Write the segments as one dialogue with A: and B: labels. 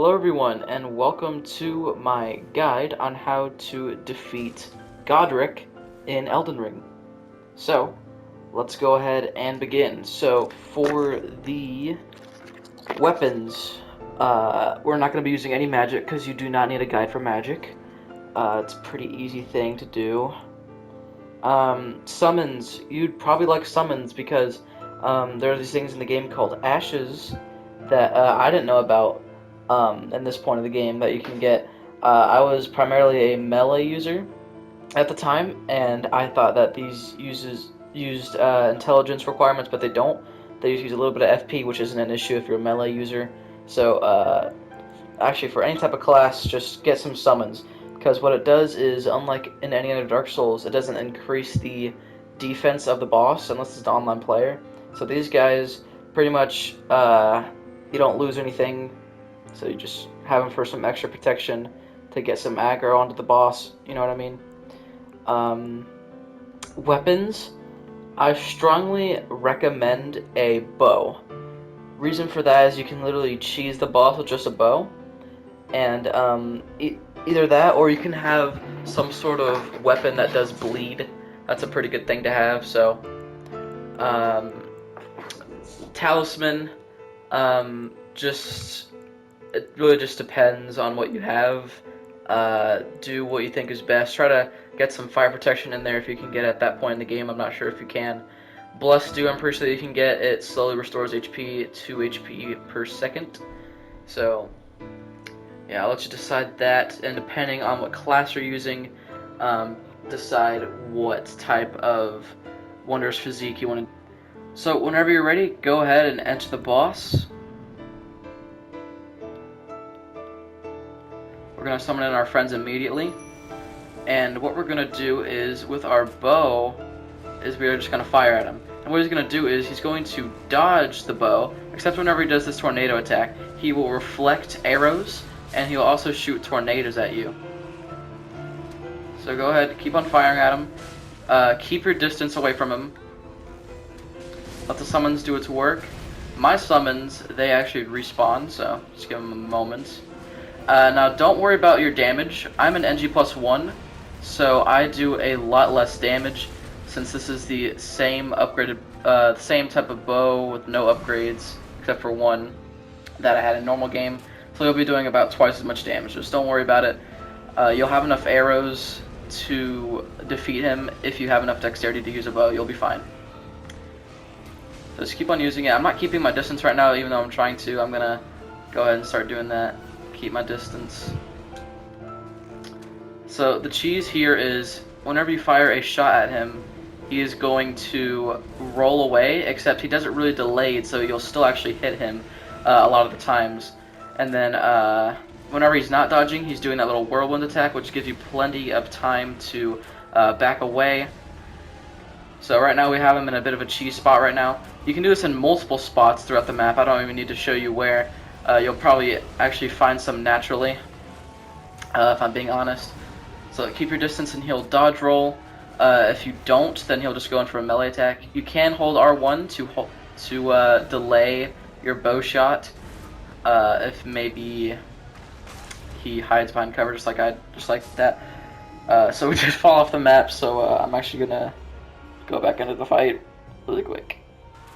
A: Hello everyone, and welcome to my guide on how to defeat Godrick in Elden Ring. So, let's go ahead and begin. So, for the weapons, we're not going to be using any magic because you do not need a guide for magic. It's a pretty easy thing to do. Summons, you'd probably like summons because there are these things in the game called ashes that I didn't know about in this point of the game that you can get. I was primarily a melee user at the time, and I thought that these used intelligence requirements, but they don't. They just use a little bit of FP, which isn't an issue if you're a melee user. So actually, for any type of class, just get some summons. Because what it does is, unlike in any other Dark Souls, it doesn't increase the defense of the boss unless it's an online player. So these guys, pretty much, you don't lose anything. So you just have them for some extra protection to get some aggro onto the boss. You know what I mean? Weapons, I strongly recommend a bow. Reason for that is you can literally cheese the boss with just a bow. And either that or you can have some sort of weapon that does bleed. That's a pretty good thing to have. So talisman, it really just depends on what you have. Do what you think is best. Try to get some fire protection in there if you can get at that point in the game. I'm not sure if you can. Bless Dew, I'm pretty sure that you can get. It slowly restores HP, 2 HP per second. So yeah, I'll let you decide that, and depending on what class you're using, decide what type of Wondrous Physique you want to. So whenever you're ready, go ahead and enter the boss. We're going to summon in our friends immediately, and what we're going to do is, with our bow, is we're just going to fire at him. And what he's going to do is, he's going to dodge the bow, except whenever he does this tornado attack, he will reflect arrows, and he'll also shoot tornadoes at you. So go ahead, keep on firing at him. Keep your distance away from him. Let the summons do its work. My summons, they actually respawn, so just give them a moment. Now don't worry about your damage. I'm an NG +1, so I do a lot less damage since this is the same upgraded, same type of bow with no upgrades, except for one that I had in normal game. So you'll be doing about twice as much damage. Just don't worry about it. You'll have enough arrows to defeat him. If you have enough dexterity to use a bow, you'll be fine. So just keep on using it. I'm not keeping my distance right now, even though I'm trying to. I'm going to go ahead and start doing that. Keep my distance. So the cheese here is, whenever you fire a shot at him, he is going to roll away, except he does it really delayed, so you'll still actually hit him a lot of the times. And then whenever he's not dodging, he's doing that little whirlwind attack, which gives you plenty of time to back away. So right now we have him in a bit of a cheese spot right now. You can do this in multiple spots throughout the map. I don't even need to show you where. You'll probably actually find some naturally, if I'm being honest. So keep your distance and he'll dodge roll. If you don't, then he'll just go in for a melee attack. You can hold R1 to delay your bow shot. If maybe he hides behind cover just like that. So we did fall off the map, so I'm actually gonna go back into the fight really quick.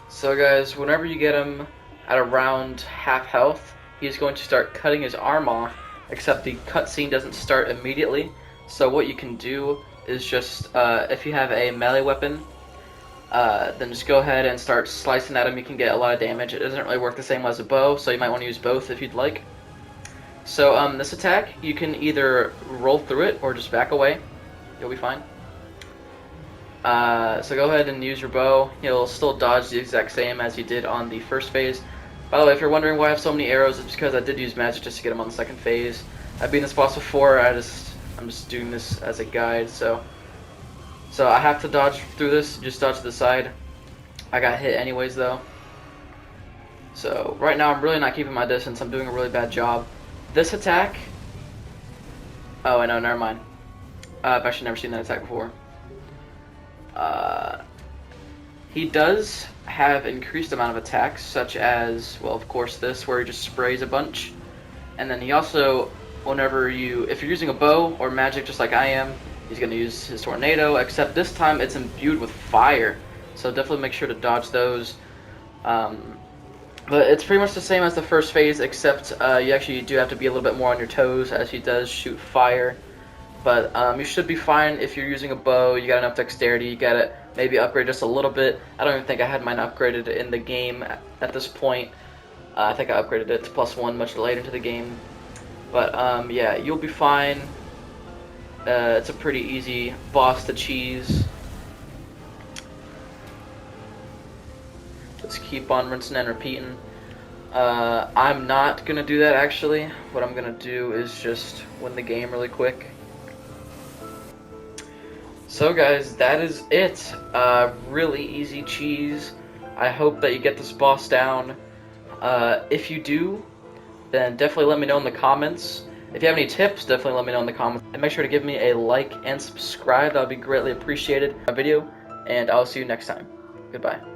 A: So guys, whenever you get him at around half health, he's going to start cutting his arm off, except the cutscene doesn't start immediately. So what you can do is just, if you have a melee weapon, then just go ahead and start slicing at him. You can get a lot of damage. It doesn't really work the same as a bow, so you might want to use both if you'd like. So this attack, you can either roll through it or just back away. You'll be fine. So go ahead and use your bow. He'll still dodge the exact same as you did on the first phase. By the way, if you're wondering why I have so many arrows, it's because I did use magic just to get him on the second phase. I've been this boss before. I'm just doing this as a guide. So I have to dodge through this. Just dodge to the side. I got hit anyways though. So right now I'm really not keeping my distance. I'm doing a really bad job. This attack. Oh, I know. Never mind. I've actually never seen that attack before. He does have increased amount of attacks, such as, well, of course, this, where he just sprays a bunch. And then he also, if you're using a bow or magic just like I am, he's going to use his tornado, except this time it's imbued with fire. So definitely make sure to dodge those. But it's pretty much the same as the first phase, except you actually do have to be a little bit more on your toes, as he does shoot fire. But you should be fine if you're using a bow. You got enough dexterity. You got to maybe upgrade just a little bit. I don't even think I had mine upgraded in the game at this point. I think I upgraded it to +1 much later into the game. But yeah, you'll be fine. It's a pretty easy boss to cheese. Let's keep on rinsing and repeating. I'm not going to do that actually. What I'm going to do is just win the game really quick. So guys, that is it. Really easy cheese. I hope that you get this boss down. If you do, then definitely let me know in the comments. If you have any tips, definitely let me know in the comments. And make sure to give me a like and subscribe. That would be greatly appreciated. My video, and I'll see you next time. Goodbye.